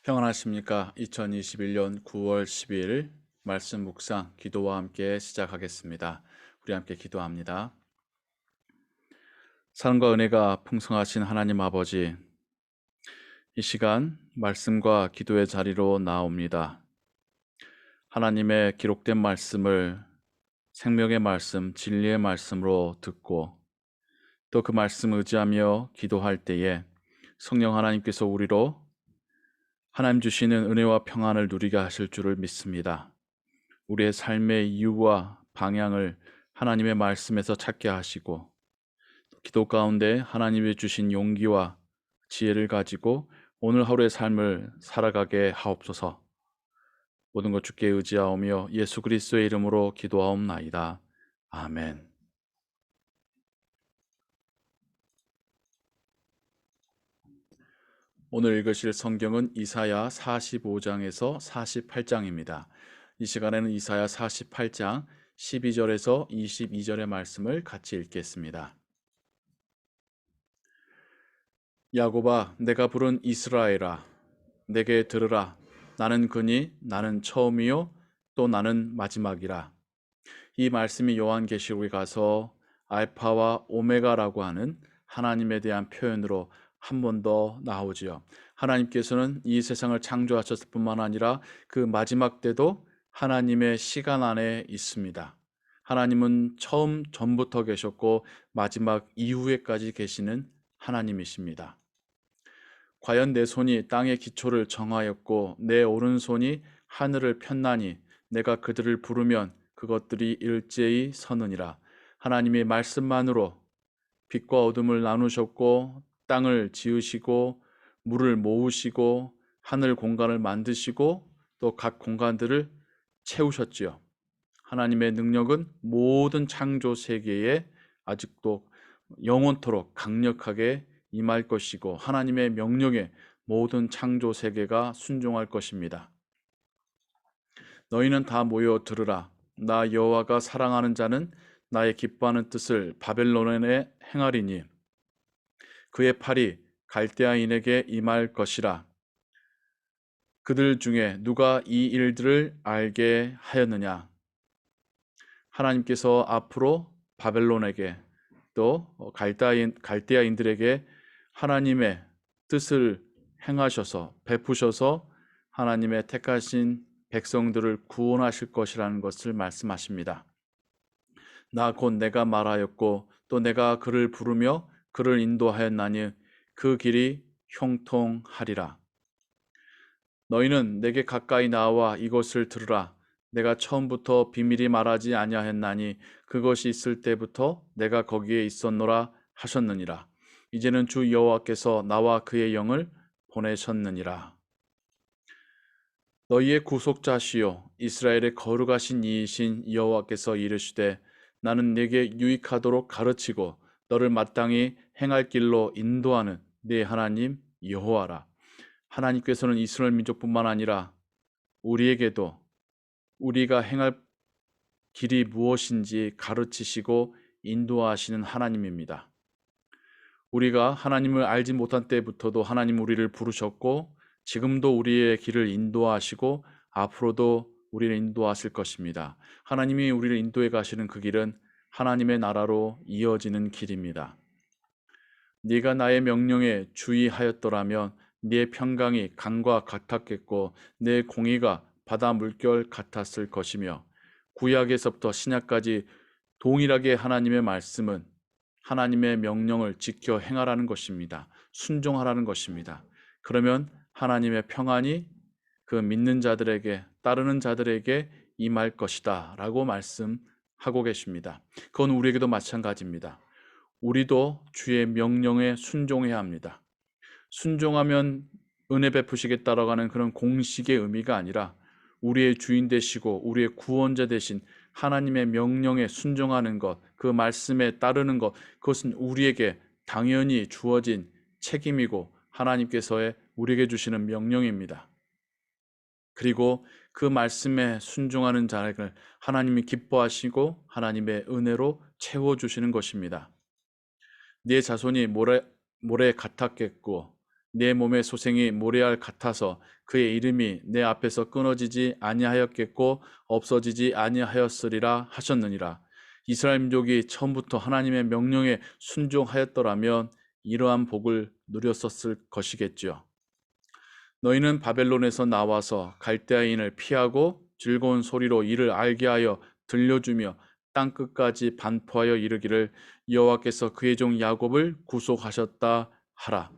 평안하십니까? 2021년 9월 12일 말씀 묵상 기도와 함께 시작하겠습니다. 우리 함께 기도합니다. 사랑과 은혜가 풍성하신 하나님 아버지, 이 시간 말씀과 기도의 자리로 나옵니다. 하나님의 기록된 말씀을 생명의 말씀, 진리의 말씀으로 듣고 또 그 말씀 의지하며 기도할 때에 성령 하나님께서 우리로 하나님 주시는 은혜와 평안을 누리게 하실 줄을 믿습니다. 우리의 삶의 이유와 방향을 하나님의 말씀에서 찾게 하시고 기도 가운데 하나님이 주신 용기와 지혜를 가지고 오늘 하루의 삶을 살아가게 하옵소서. 모든 것 주께 의지하오며 예수 그리스도의 이름으로 기도하옵나이다. 아멘. 오늘 읽으실 성경은 이사야 45장에서 48장입니다. 이 시간에는 이사야 48장 12절에서 22절의 말씀을 같이 읽겠습니다. 야곱아, 내가 부른 이스라엘아, 내게 들으라. 나는 그니 나는 처음이요 또 나는 마지막이라. 이 말씀이 요한계시록에 가서 알파와 오메가라고 하는 하나님에 대한 표현으로 한 번 더 나오지요. 하나님께서는 이 세상을 창조하셨을 뿐만 아니라 그 마지막 때도 하나님의 시간 안에 있습니다. 하나님은 처음 전부터 계셨고 마지막 이후에까지 계시는 하나님이십니다. 과연 내 손이 땅의 기초를 정하였고 내 오른손이 하늘을 폈나니 내가 그들을 부르면 그것들이 일제히 서느니라. 하나님의 말씀만으로 빛과 어둠을 나누셨고 땅을 지으시고 물을 모으시고 하늘 공간을 만드시고 또 각 공간들을 채우셨지요. 하나님의 능력은 모든 창조 세계에 아직도 영원토록 강력하게 임할 것이고 하나님의 명령에 모든 창조 세계가 순종할 것입니다. 너희는 다 모여 들으라. 나 여호와가 사랑하는 자는 나의 기뻐하는 뜻을 바벨론에 행하리니 그의 팔이 갈대아인에게 임할 것이라. 그들 중에 누가 이 일들을 알게 하였느냐? 하나님께서 앞으로 바벨론에게 또 갈대아인들에게 하나님의 뜻을 행하셔서 베푸셔서 하나님의 택하신 백성들을 구원하실 것이라는 것을 말씀하십니다. 나 곧 내가 말하였고 또 내가 그를 부르며 그를 인도하였나니 그 길이 형통하리라. 너희는 내게 가까이 나와 이것을 들으라. 내가 처음부터 비밀이 말하지 아니하였나니 그것이 있을 때부터 내가 거기에 있었노라 하셨느니라. 이제는 주 여호와께서 나와 그의 영을 보내셨느니라. 너희의 구속자시요 이스라엘의 거룩하신 이이신 여호와께서 이르시되 나는 네게 유익하도록 가르치고 너를 마땅히 행할 길로 인도하는 네 하나님 여호와라. 하나님께서는 이스라엘 민족뿐만 아니라 우리에게도 우리가 행할 길이 무엇인지 가르치시고 인도하시는 하나님입니다. 우리가 하나님을 알지 못한 때부터도 하나님 우리를 부르셨고 지금도 우리의 길을 인도하시고 앞으로도 우리를 인도하실 것입니다. 하나님이 우리를 인도해 가시는 그 길은 하나님의 나라로 이어지는 길입니다. 네가 나의 명령에 주의하였더라면 네 평강이 강과 같았겠고 내 공의가 바다 물결 같았을 것이며 구약에서부터 신약까지 동일하게 하나님의 말씀은 하나님의 명령을 지켜 행하라는 것입니다. 순종하라는 것입니다. 그러면 하나님의 평안이 그 믿는 자들에게 따르는 자들에게 임할 것이다 라고 말씀하고 계십니다. 그건 우리에게도 마찬가지입니다. 우리도 주의 명령에 순종해야 합니다. 순종하면 은혜 베푸시겠다라고 하는 그런 공식의 의미가 아니라 우리의 주인 되시고 우리의 구원자 되신 하나님의 명령에 순종하는 것, 그 말씀에 따르는 것, 그것은 우리에게 당연히 주어진 책임이고 하나님께서의 우리에게 주시는 명령입니다. 그리고 그 말씀에 순종하는 자를 하나님이 기뻐하시고 하나님의 은혜로 채워주시는 것입니다. 네 자손이 모래 같았겠고 내 몸의 소생이 모래알 같아서 그의 이름이 내 앞에서 끊어지지 아니하였겠고 없어지지 아니하였으리라 하셨느니라. 이스라엘 민족이 처음부터 하나님의 명령에 순종하였더라면 이러한 복을 누렸었을 것이겠지요. 너희는 바벨론에서 나와서 갈대아인을 피하고 즐거운 소리로 이를 알게 하여 들려주며 땅 끝까지 반포하여 이르기를 여호와께서 그의 종 야곱을 구속하셨다 하라.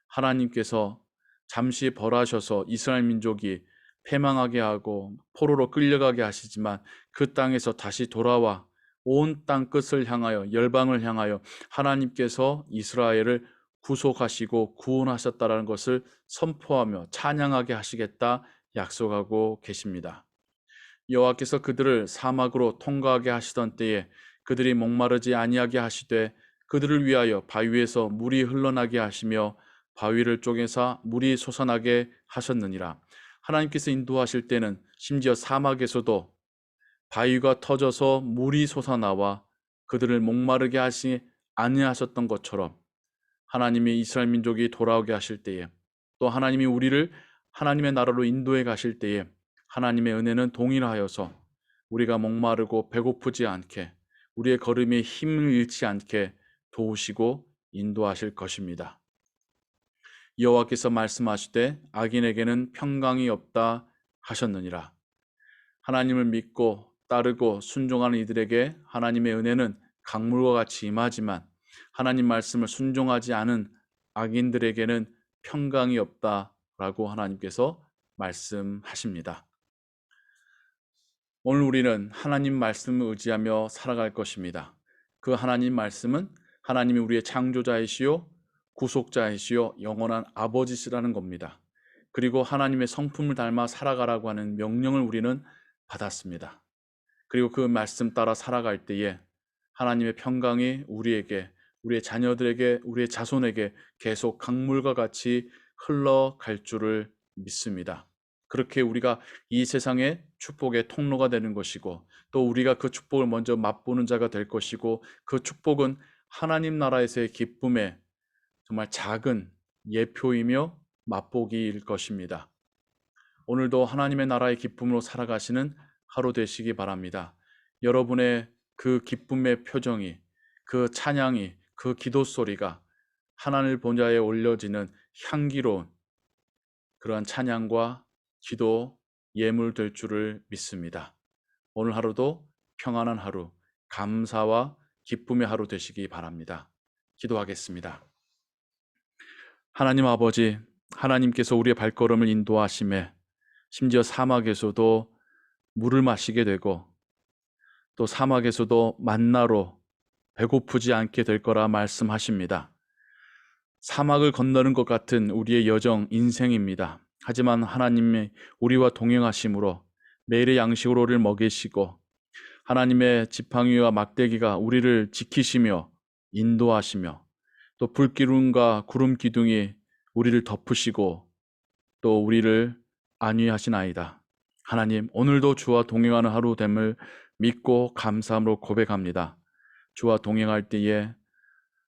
하나님께서 잠시 벌하셔서 이스라엘 민족이 패망하게 하고 포로로 끌려가게 하시지만 그 땅에서 다시 돌아와 온 땅 끝을 향하여 열방을 향하여 하나님께서 이스라엘을 구속하시고 구원하셨다라는 것을 선포하며 찬양하게 하시겠다 약속하고 계십니다. 여호와께서 그들을 사막으로 통과하게 하시던 때에 그들이 목마르지 아니하게 하시되 그들을 위하여 바위에서 물이 흘러나게 하시며 바위를 쪼개사 물이 솟아나게 하셨느니라. 하나님께서 인도하실 때는 심지어 사막에서도 바위가 터져서 물이 솟아나와 그들을 목마르게 하시 아니하셨던 것처럼 하나님이 이스라엘 민족이 돌아오게 하실 때에 또 하나님이 우리를 하나님의 나라로 인도해 가실 때에 하나님의 은혜는 동일하여서 우리가 목마르고 배고프지 않게 우리의 걸음이 힘을 잃지 않게 도우시고 인도하실 것입니다. 여호와께서 말씀하시되 악인에게는 평강이 없다 하셨느니라. 하나님을 믿고 따르고 순종하는 이들에게 하나님의 은혜는 강물과 같이 임하지만 하나님 말씀을 순종하지 않은 악인들에게는 평강이 없다라고 하나님께서 말씀하십니다. 오늘 우리는 하나님 말씀을 의지하며 살아갈 것입니다. 그 하나님 말씀은 하나님이 우리의 창조자이시요 구속자이시요 영원한 아버지시라는 겁니다. 그리고 하나님의 성품을 닮아 살아가라고 하는 명령을 우리는 받았습니다. 그리고 그 말씀 따라 살아갈 때에 하나님의 평강이 우리에게, 우리의 자녀들에게, 우리의 자손에게 계속 강물과 같이 흘러갈 줄을 믿습니다. 그렇게 우리가 이 세상의 축복의 통로가 되는 것이고 또 우리가 그 축복을 먼저 맛보는 자가 될 것이고 그 축복은 하나님 나라에서의 기쁨의 정말 작은 예표이며 맛보기일 것입니다. 오늘도 하나님의 나라의 기쁨으로 살아가시는 하루 되시기 바랍니다. 여러분의 그 기쁨의 표정이, 그 찬양이, 그 기도 소리가 하나님 본좌에 올려지는 향기로운 그러한 찬양과 기도 예물 될 줄을 믿습니다. 오늘 하루도 평안한 하루, 감사와 기쁨의 하루 되시기 바랍니다. 기도하겠습니다. 하나님 아버지, 하나님께서 우리의 발걸음을 인도하심에 심지어 사막에서도 물을 마시게 되고 또 사막에서도 만나로 배고프지 않게 될 거라 말씀하십니다. 사막을 건너는 것 같은 우리의 여정, 인생입니다. 하지만 하나님이 우리와 동행하심으로 매일의 양식으로 우리를 먹이시고 하나님의 지팡이와 막대기가 우리를 지키시며 인도하시며 또 불기둥과 구름 기둥이 우리를 덮으시고 또 우리를 안위하시나이다. 하나님, 오늘도 주와 동행하는 하루 됨을 믿고 감사함으로 고백합니다. 주와 동행할 때에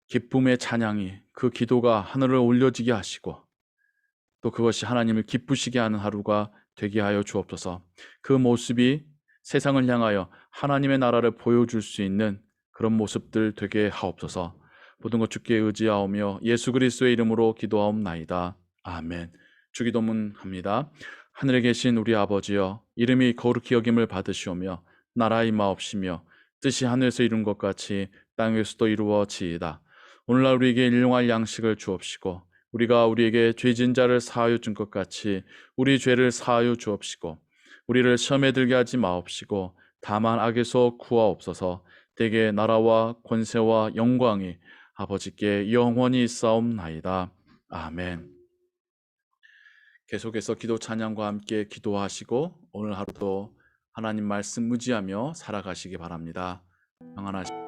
기쁨의 찬양이 그 기도가 하늘을 올려지게 하시고 또 그것이 하나님을 기쁘시게 하는 하루가 되게 하여 주옵소서. 그 모습이 세상을 향하여 하나님의 나라를 보여줄 수 있는 그런 모습들 되게 하옵소서. 모든 것 주께 의지하오며 예수 그리스도의 이름으로 기도하옵나이다. 아멘. 주기도문 합니다. 하늘에 계신 우리 아버지여, 이름이 거룩히 여김을 받으시오며 나라 임하옵시며 뜻이 하늘에서 이룬 것 같이 땅에서도 이루어지이다. 오늘날 우리에게 일용할 양식을 주옵시고 우리가 우리에게 죄진 자를 사하여 준 것 같이 우리 죄를 사하여 주옵시고 우리를 시험에 들게 하지 마옵시고 다만 악에서 구하옵소서. 대개 나라와 권세와 영광이 아버지께 영원히 있사옵나이다. 아멘. 계속해서 기도 찬양과 함께 기도하시고 오늘 하루도 하나님 말씀 의지하며 살아가시기 바랍니다. 평안하십시오.